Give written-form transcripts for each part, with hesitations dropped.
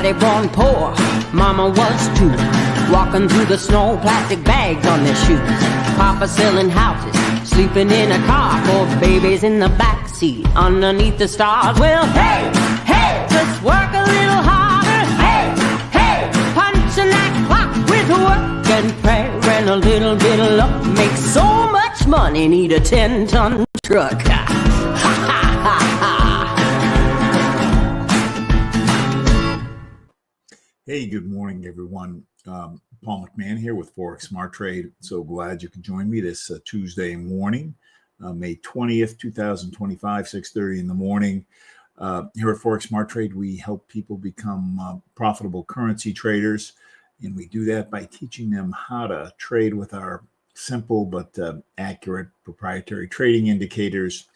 Daddy born poor, Mama was too. Walking through the snow, plastic bags on their shoes. Papa selling houses, sleeping in a car. 4 babies in the backseat, underneath the stars. Well, hey, hey, just work a little harder. Hey, hey, punching that clock with work and prayer and a little bit of luck. Make so much money, need a 10-ton truck. Hey, good morning, everyone. Paul McMann here with Forex Smart Trade. So glad you can join me this Tuesday morning, May 20th, 2025, 6:30 in the morning. Here at Forex Smart Trade, we help people become profitable currency traders, and we do that by teaching them how to trade with our simple but accurate proprietary trading indicators.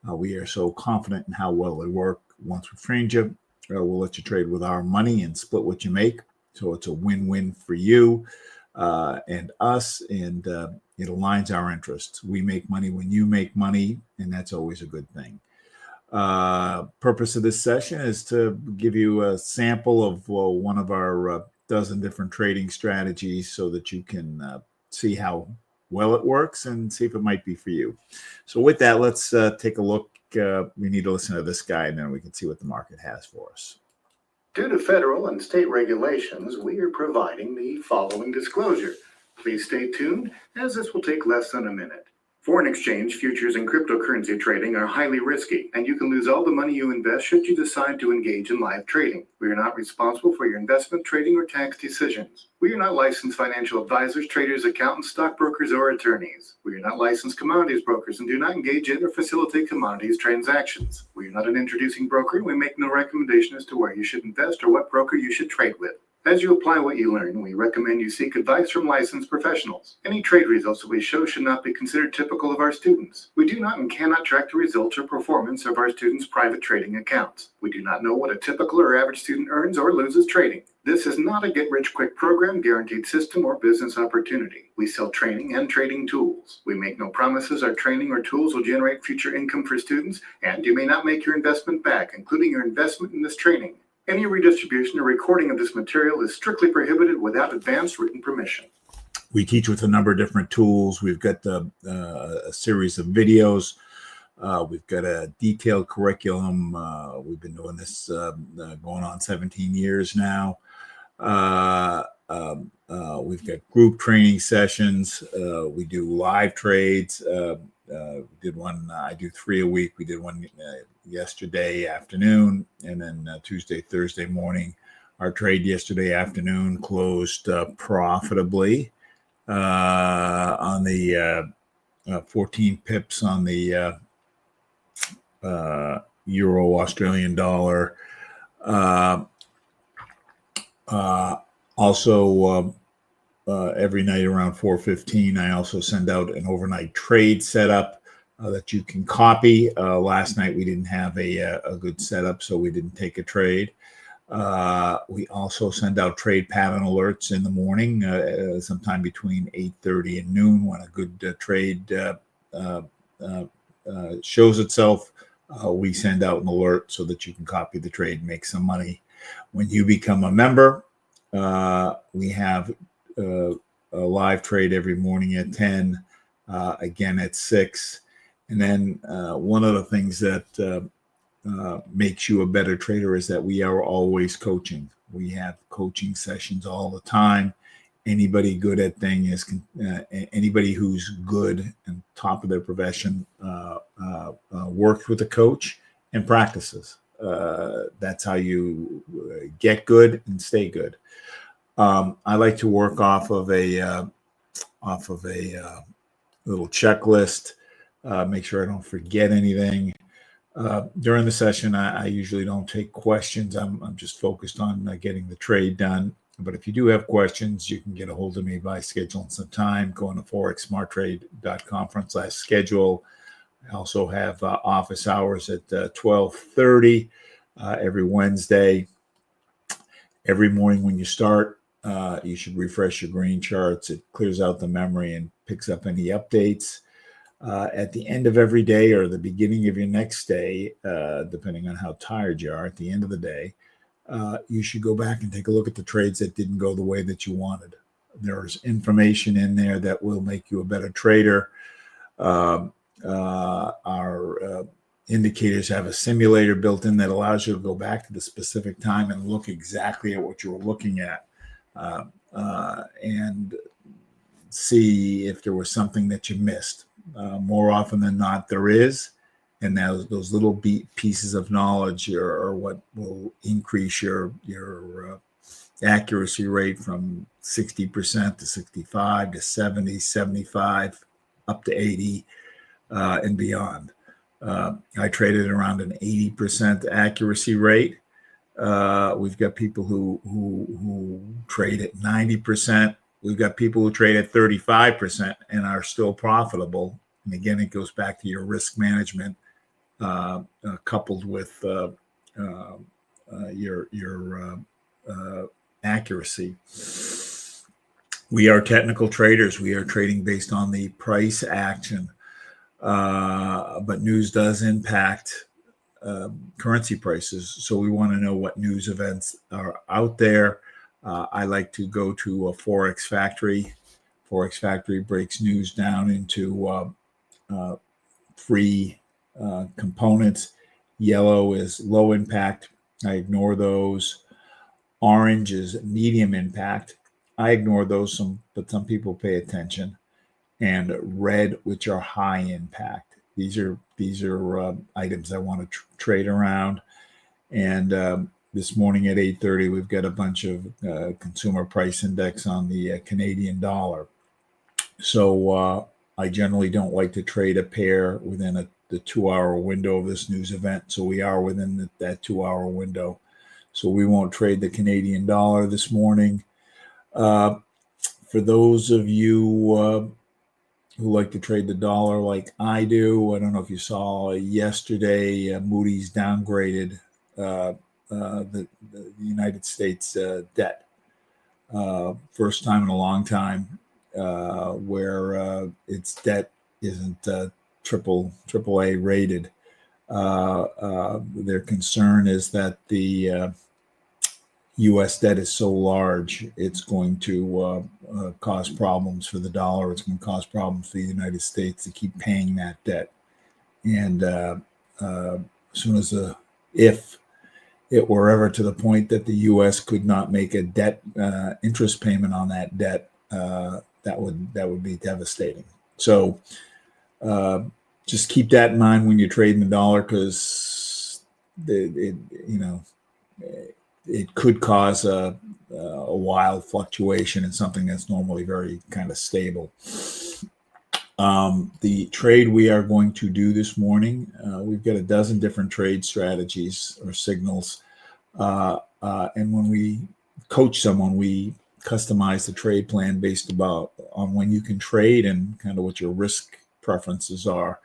We are so confident in how well they work. Once we've trained you, we'll let you trade with our money and split what you make. So it's a win-win for you and us, and it aligns our interests. We make money when you make money, and that's always a good thing. Purpose of this session is to give you a sample of one of our dozen different trading strategies so that you can see how well it works and see if it might be for you. So with that, let's take a look. We need to listen to this guy, and then we can see what the market has for us. Due to federal and state regulations, we are providing the following disclosure. Please stay tuned, as this will take less than a minute. Foreign exchange, futures, and cryptocurrency trading are highly risky, and you can lose all the money you invest should you decide to engage in live trading. We are not responsible for your investment, trading, or tax decisions. We are not licensed financial advisors, traders, accountants, stockbrokers, or attorneys. We are not licensed commodities brokers and do not engage in or facilitate commodities transactions. We are not an introducing broker, and we make no recommendation as to where you should invest or what broker you should trade with. As you apply what you learn, we recommend you seek advice from licensed professionals. Any trade results that we show should not be considered typical of our students. We do not and cannot track the results or performance of our students' private trading accounts. We do not know what a typical or average student earns or loses trading. This is not a get-rich-quick program, guaranteed system, or business opportunity. We sell training and trading tools. We make no promises our training or tools will generate future income for students, and you may not make your investment back, including your investment in this training. Any redistribution or recording of this material is strictly prohibited without advance written permission. We teach with a number of different tools. We've got a series of videos. We've got a detailed curriculum. We've been doing this going on 17 years now. We've got group training sessions. We do live trades. We did one, I do 3 a week. We did one yesterday afternoon, and then Tuesday, Thursday morning. Our trade yesterday afternoon closed profitably on the 14 pips on the Euro Australian dollar. Also, every night around 4:15, I also send out an overnight trade setup that you can copy. Last night we didn't have a good setup, so we didn't take a trade. We also send out trade pattern alerts in the morning, sometime between 8:30 and noon, when a good trade shows itself. We send out an alert so that you can copy the trade and make some money. When you become a member, we have a live trade every morning at 10, again at 6. And then one of the things that makes you a better trader is that we are always coaching. We have coaching sessions all the time. Anybody good at things, anybody who's good and top of their profession works with a coach and practices. That's how you get good and stay good. I like to work off of a little checklist. Make sure I don't forget anything. During the session, I usually don't take questions. I'm just focused on getting the trade done. But if you do have questions, you can get a hold of me by scheduling some time, going to forexsmarttrade.com/schedule. I also have office hours at 12:30 every Wednesday. Every morning when you start, you should refresh your green charts. It clears out the memory and picks up any updates. At the end of every day or the beginning of your next day, depending on how tired you are at the end of the day, you should go back and take a look at the trades that didn't go the way that you wanted. There's information in there that will make you a better trader. Our indicators have a simulator built in that allows you to go back to the specific time and look exactly at what you were looking at, and see if there was something that you missed. More often than not, there is. And those little pieces of knowledge are what will increase your accuracy rate from 60% to 65 to 70, 75, up to 80, and beyond. I traded around an 80% accuracy rate. We've got people who trade at 90%. We've got people who trade at 35% and are still profitable. And again, it goes back to your risk management, coupled with your accuracy. We are technical traders. We are trading based on the price action, but news does impact currency prices. So we want to know what news events are out there. I like to go to a Forex Factory. Forex Factory breaks news down into three components. Yellow is low impact. I ignore those. Orange is medium impact. I ignore those, but some people pay attention. And red, which are high impact. These are items I want to trade around. And this morning at 8:30, we've got a bunch of consumer price index on the Canadian dollar. So I generally don't like to trade a pair within the 2-hour window of this news event. So we are within that 2-hour window. So we won't trade the Canadian dollar this morning. For those of you who like to trade the dollar like I do, I don't know if you saw yesterday, Moody's downgraded the United States debt. First time in a long time where its debt isn't AAA rated. Their concern is that the U.S. debt is so large, it's going to cause problems for the dollar. It's going to cause problems for the United States to keep paying that debt. And as soon as if it were ever to the point that the U.S. could not make a debt interest payment on that debt, that would be devastating. So just keep that in mind when you're trading the dollar, because it could cause a wild fluctuation in something that's normally very kind of stable. The trade we are going to do this morning, we've got a dozen different trade strategies or signals. And when we coach someone, we customize the trade plan based on when you can trade and kind of what your risk preferences are.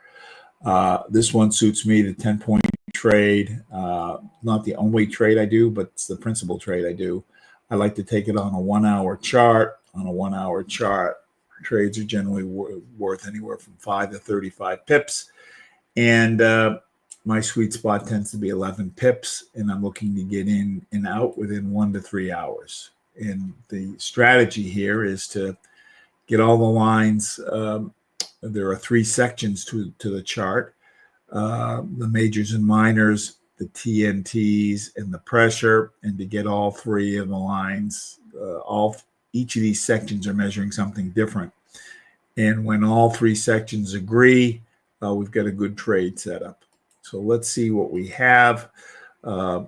This one suits me, the 10-point trade. Not the only trade I do, but it's the principal trade I do. I like to take it on a 1-hour chart. On a 1-hour chart, trades are generally worth anywhere from 5 to 35 pips. And my sweet spot tends to be 11 pips, and I'm looking to get in and out within 1 to 3 hours. And the strategy here is to get all the lines. There are 3 sections to the chart. The majors and minors, the TNTs, and the pressure, and to get all 3 of the lines. Each of these sections are measuring something different. And when all 3 sections agree, we've got a good trade set up. So let's see what we have. I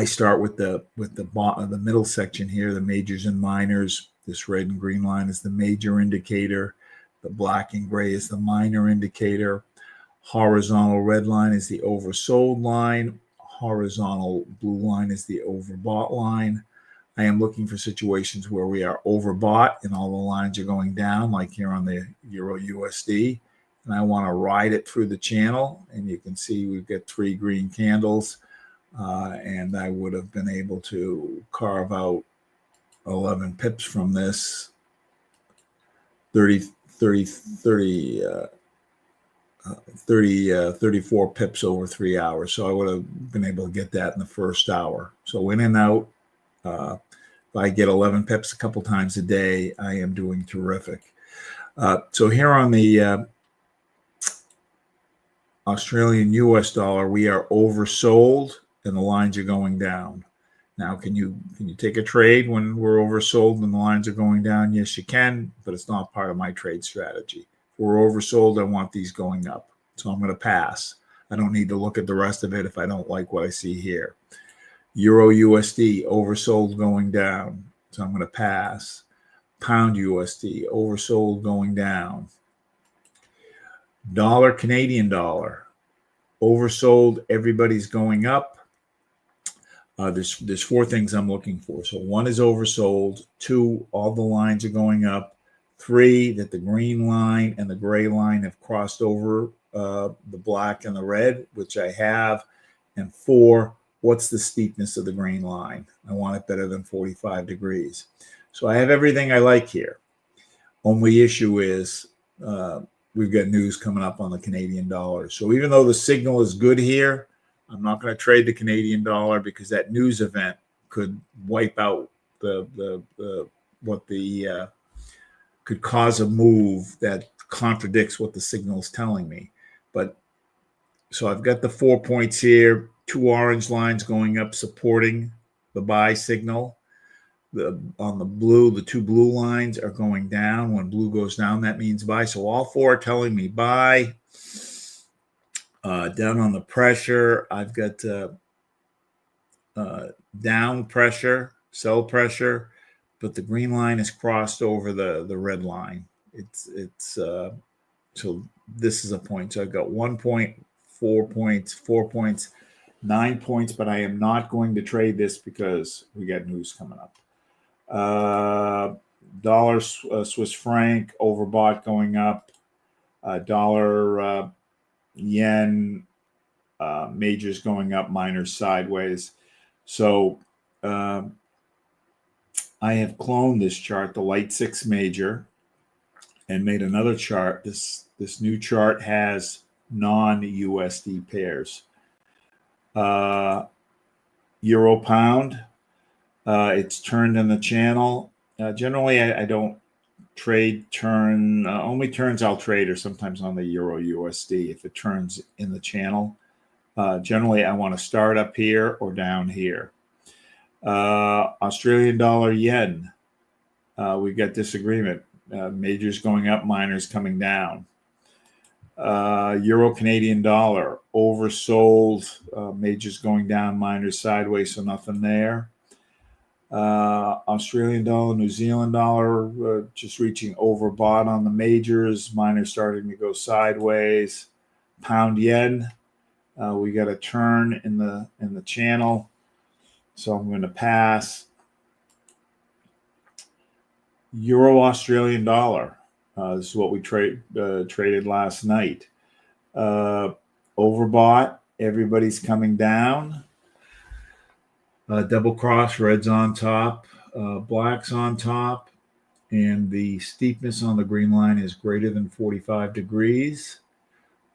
start with the middle section here, the majors and minors. This red and green line is the major indicator. The black and gray is the minor indicator. Horizontal red line is the oversold line. Horizontal blue line is the overbought line. I am looking for situations where we are overbought and all the lines are going down, like here on the Euro USD. And I want to ride it through the channel. And you can see we've got 3 green candles. And I would have been able to carve out 11 pips from this. 30 34 pips over 3 hours. So I would have been able to get that in the first hour. So in and out, if I get 11 pips a couple times a day, I am doing terrific. So here on the Australian US dollar, we are oversold and the lines are going down. Now, can you take a trade when we're oversold and the lines are going down? Yes, you can, but it's not part of my trade strategy. If we're oversold, I want these going up. So I'm going to pass. I don't need to look at the rest of it if I don't like what I see here. Euro USD, oversold going down. So I'm going to pass. Pound USD, oversold going down. Dollar Canadian dollar, oversold, everybody's going up. There's 4 things I'm looking for. So 1 is oversold. 2, all the lines are going up. 3, that the green line and the gray line have crossed over the black and the red, which I have. And 4, what's the steepness of the green line? I want it better than 45 degrees. So I have everything I like here. Only issue is we've got news coming up on the Canadian dollar. So even though the signal is good here, I'm not going to trade the Canadian dollar because that news event could wipe out could cause a move that contradicts what the signal is telling me. But so I've got the 4 points here, 2 orange lines going up supporting the buy signal. On the blue, the 2 blue lines are going down. When blue goes down, that means buy. So all 4 are telling me buy. Down on the pressure, I've got down pressure, sell pressure, but the green line is crossed over the red line. So this is a point. So I've got 1 point, 4 points, 4 points, 9 points, but I am not going to trade this because we got news coming up. Dollar Swiss franc overbought going up. Dollar yen majors going up, minors sideways. So I have cloned this chart, the light 6 major, and made another chart. This new chart has non-USD pairs. Euro pound. It's turned in the channel. Generally, I don't trade turn. Only turns I'll trade are sometimes on the Euro USD if it turns in the channel. Generally, I want to start up here or down here. Australian dollar yen. We've got disagreement. Majors going up, minors coming down. Euro Canadian dollar oversold. Majors going down, minors sideways, so nothing there. Australian dollar, New Zealand dollar, just reaching overbought on the majors. Minors starting to go sideways. Pound yen, we got a turn in the channel, so I'm going to pass. Euro Australian dollar, this is what we traded last night. Overbought, everybody's coming down. Double cross, red's on top, black's on top, and the steepness on the green line is greater than 45 degrees,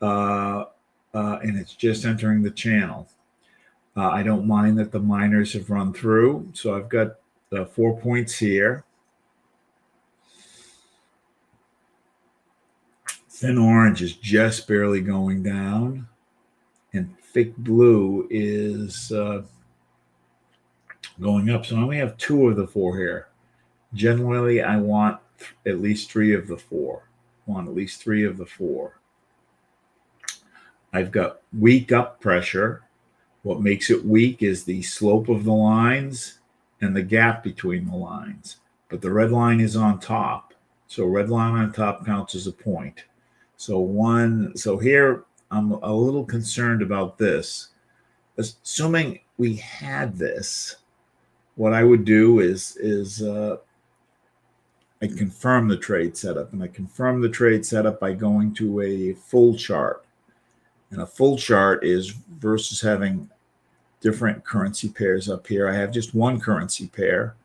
and it's just entering the channel. I don't mind that the minors have run through, so I've got 4 points here. Thin orange is just barely going down, and thick blue is going up. So I only have 2 of the 4 here. Generally, I want at least 3 of the 4. I've got weak up pressure. What makes it weak is the slope of the lines and the gap between the lines. But the red line is on top. So red line on top counts as a point. So here I'm a little concerned about this. Assuming we had this, what I would do is I confirm the trade setup, and I confirm the trade setup by going to a full chart. And a full chart is versus having different currency pairs up here. I have just one currency pair,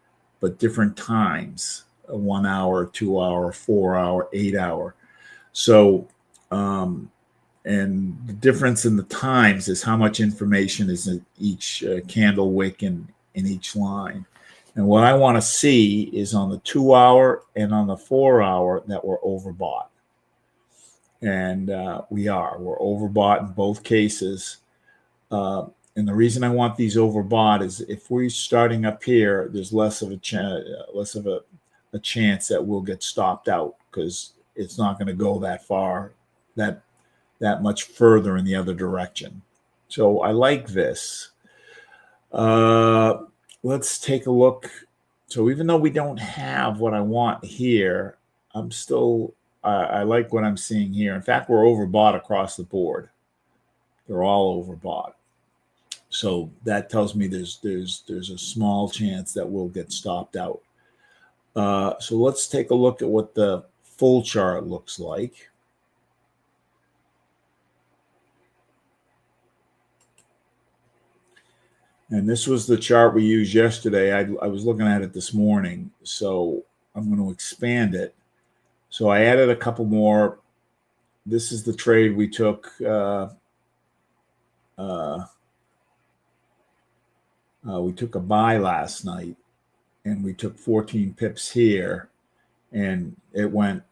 but different times, 1 hour, 2 hour, 4 hour, 8 hour. So and the difference in the times is how much information is in each candle wick and in each line. And what I want to see is on the 2 hour and on the 4 hour that we're overbought. And we're overbought in both cases. And the reason I want these overbought is if we're starting up here, there's less of a chance that we'll get stopped out, because it's not going to go that far, that much further in the other direction. So I like this. Let's take a look. So even though we don't have what I want here, I'm still, I like what I'm seeing here. In fact, we're overbought across the board. They're all overbought. So that tells me there's a small chance that we'll get stopped out. So let's take a look at what the full chart looks like. And this was the chart we used yesterday. I was looking at it this morning, so I'm going to expand it. So I added a couple more. This is the trade we took. We took a buy last night, and we took 14 pips here, and it went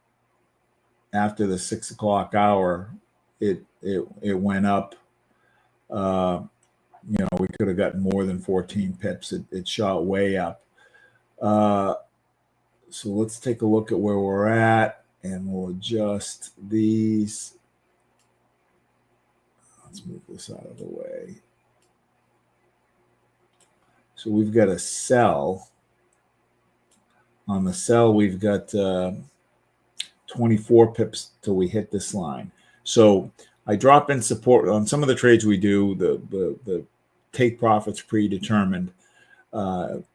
after the 6 o'clock hour. It went up. We could have gotten more than 14 pips. It shot way up. So let's take a look at where we're at, and we'll adjust these. Let's move this out of the way. So we've got a sell. On the sell, we've got 24 pips till we hit this line. So I drop in support on some of the trades we do. The take profits predetermined.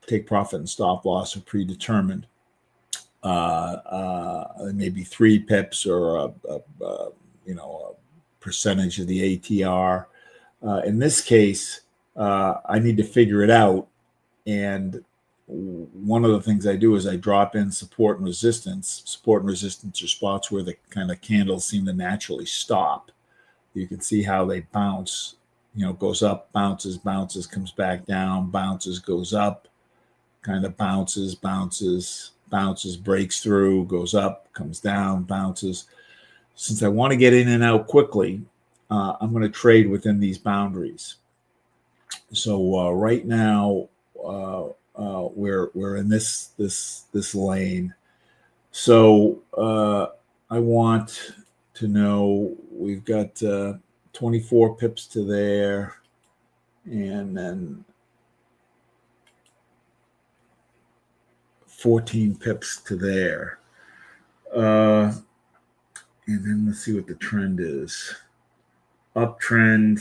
Take profit and stop loss are predetermined. Maybe 3 pips or a percentage of the ATR. In this case, I need to figure it out. And one of the things I do is I drop in support and resistance. Support and resistance are spots where the kind of candles seem to naturally stop. You can see how they bounce. Goes up, bounces, comes back down, bounces, goes up, kind of bounces, breaks through, goes up, comes down, bounces. Since I want to get in and out quickly, I'm going to trade within these boundaries. So right now we're in this lane. So I want to know we've got 24 pips to there, and then 14 pips to there. And then let's see what the trend is. Uptrend,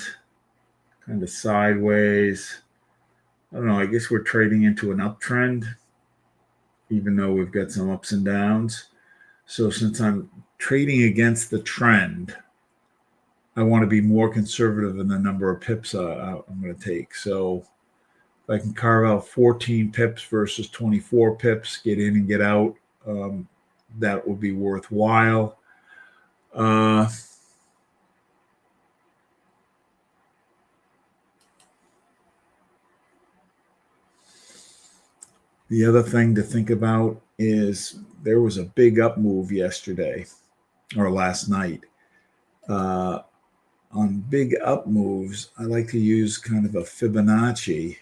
kind of sideways. I don't know. I guess we're trading into an uptrend, even though we've got some ups and downs. So since I'm trading against the trend, I want to be more conservative in the number of pips I'm going to take. So if I can carve out 14 pips versus 24 pips, get in and get out, that would be worthwhile. The other thing to think about is there was a big up move yesterday or last night. On big up moves, I like to use kind of a Fibonacci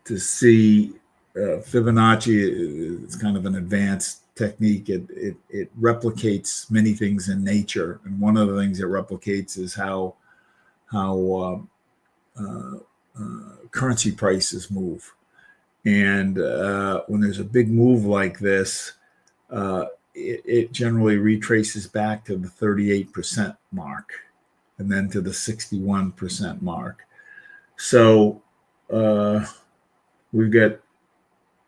to see. Fibonacci is kind of an advanced technique. It replicates many things in nature, and one of the things it replicates is how currency prices move. And when there's a big move like this, it generally retraces back to the 38% mark, and then to the 61% mark. So we've got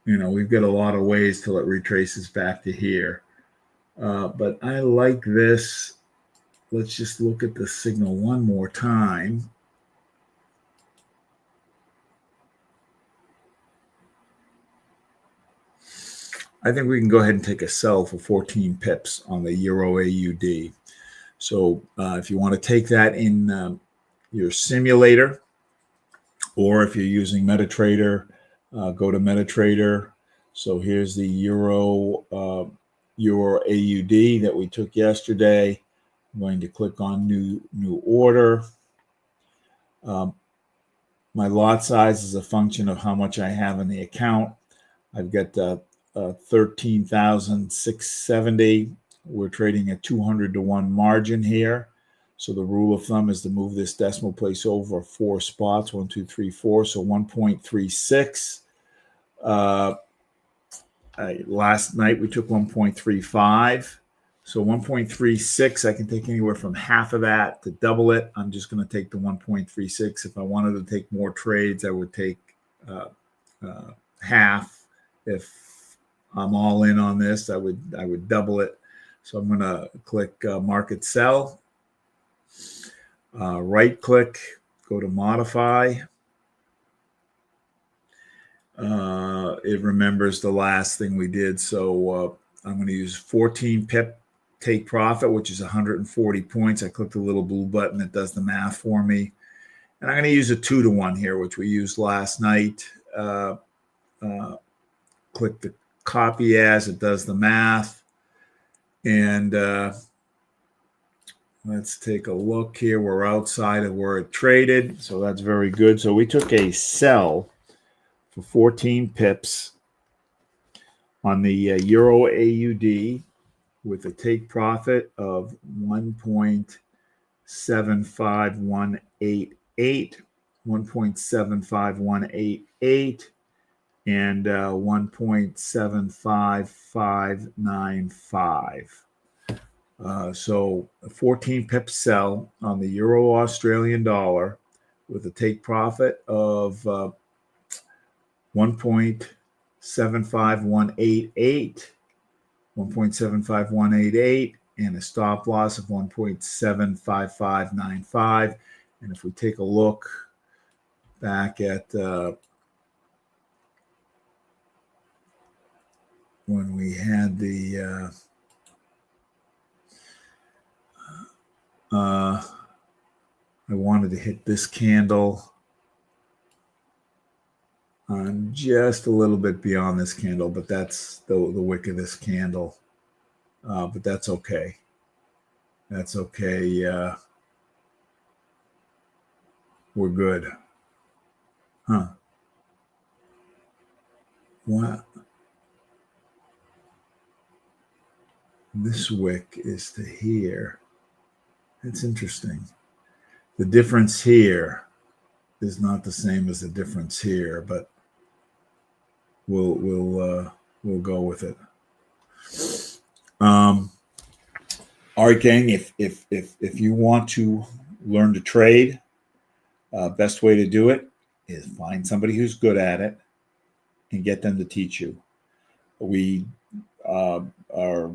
a lot of ways till it retraces back to here. But I like this. Let's just look at the signal one more time. I think we can go ahead and take a sell for 14 pips on the Euro AUD. So if you want to take that in your simulator, or if you're using MetaTrader, go to MetaTrader. So here's the Euro AUD that we took yesterday. I'm going to click on new order. My lot size is a function of how much I have in the account. I've got 13,670. We're trading a 200 to 1 margin here. So the rule of thumb is to move this decimal place over 4 spots, 1, 2, 3, 4. So 1.36. Last night we took 1.35. So 1.36, I can take anywhere from half of that to double it. I'm just going to take the 1.36. If I wanted to take more trades, I would take half. If I'm all in on this, I would double it. So I'm going to click market sell. Right click, go to modify. It remembers the last thing we did. So I'm going to use 14 pip take profit, which is 140 points. I click the little blue button that does the math for me. And I'm going to use a 2 to 1 here, which we used last night. Click the copy as, it does the math. And let's take a look here. We're outside of where it traded. So that's very good. So we took a sell for 14 pips on the Euro AUD with a take profit of 1.75188, 1.75188, and 1.75595. So a 14 pip sell on the Euro Australian dollar with a take profit of 1.75188, 1.75188, and a stop loss of 1.75595. And if we take a look back at when we had the I wanted to hit this candle on just a little bit beyond this candle, but that's the wick of this candle. But that's okay. That's okay. We're good. Huh. What? This wick is to here. It's interesting. The difference here is not the same as the difference here, but we'll go with it. All right, gang. If you want to learn to trade, best way to do it is find somebody who's good at it and get them to teach you. We are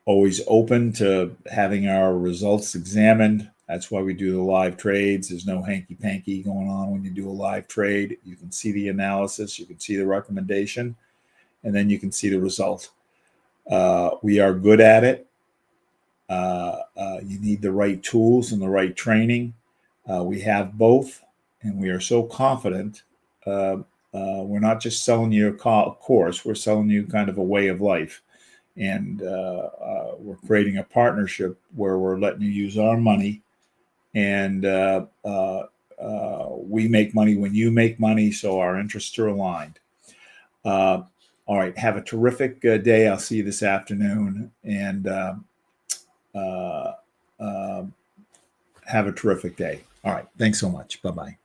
always open to having our results examined. That's why we do the live trades. There's no hanky-panky going on when you do a live trade. You can see the analysis, you can see the recommendation, and then you can see the result. We are good at it. You need the right tools and the right training. We have both, and we are so confident. We're not just selling you a course, we're selling you kind of a way of life. And we're creating a partnership where we're letting you use our money, and we make money when you make money, so our interests are aligned. All right, have a terrific day. I'll see you this afternoon, and have a terrific day. All right, thanks so much. Bye-bye.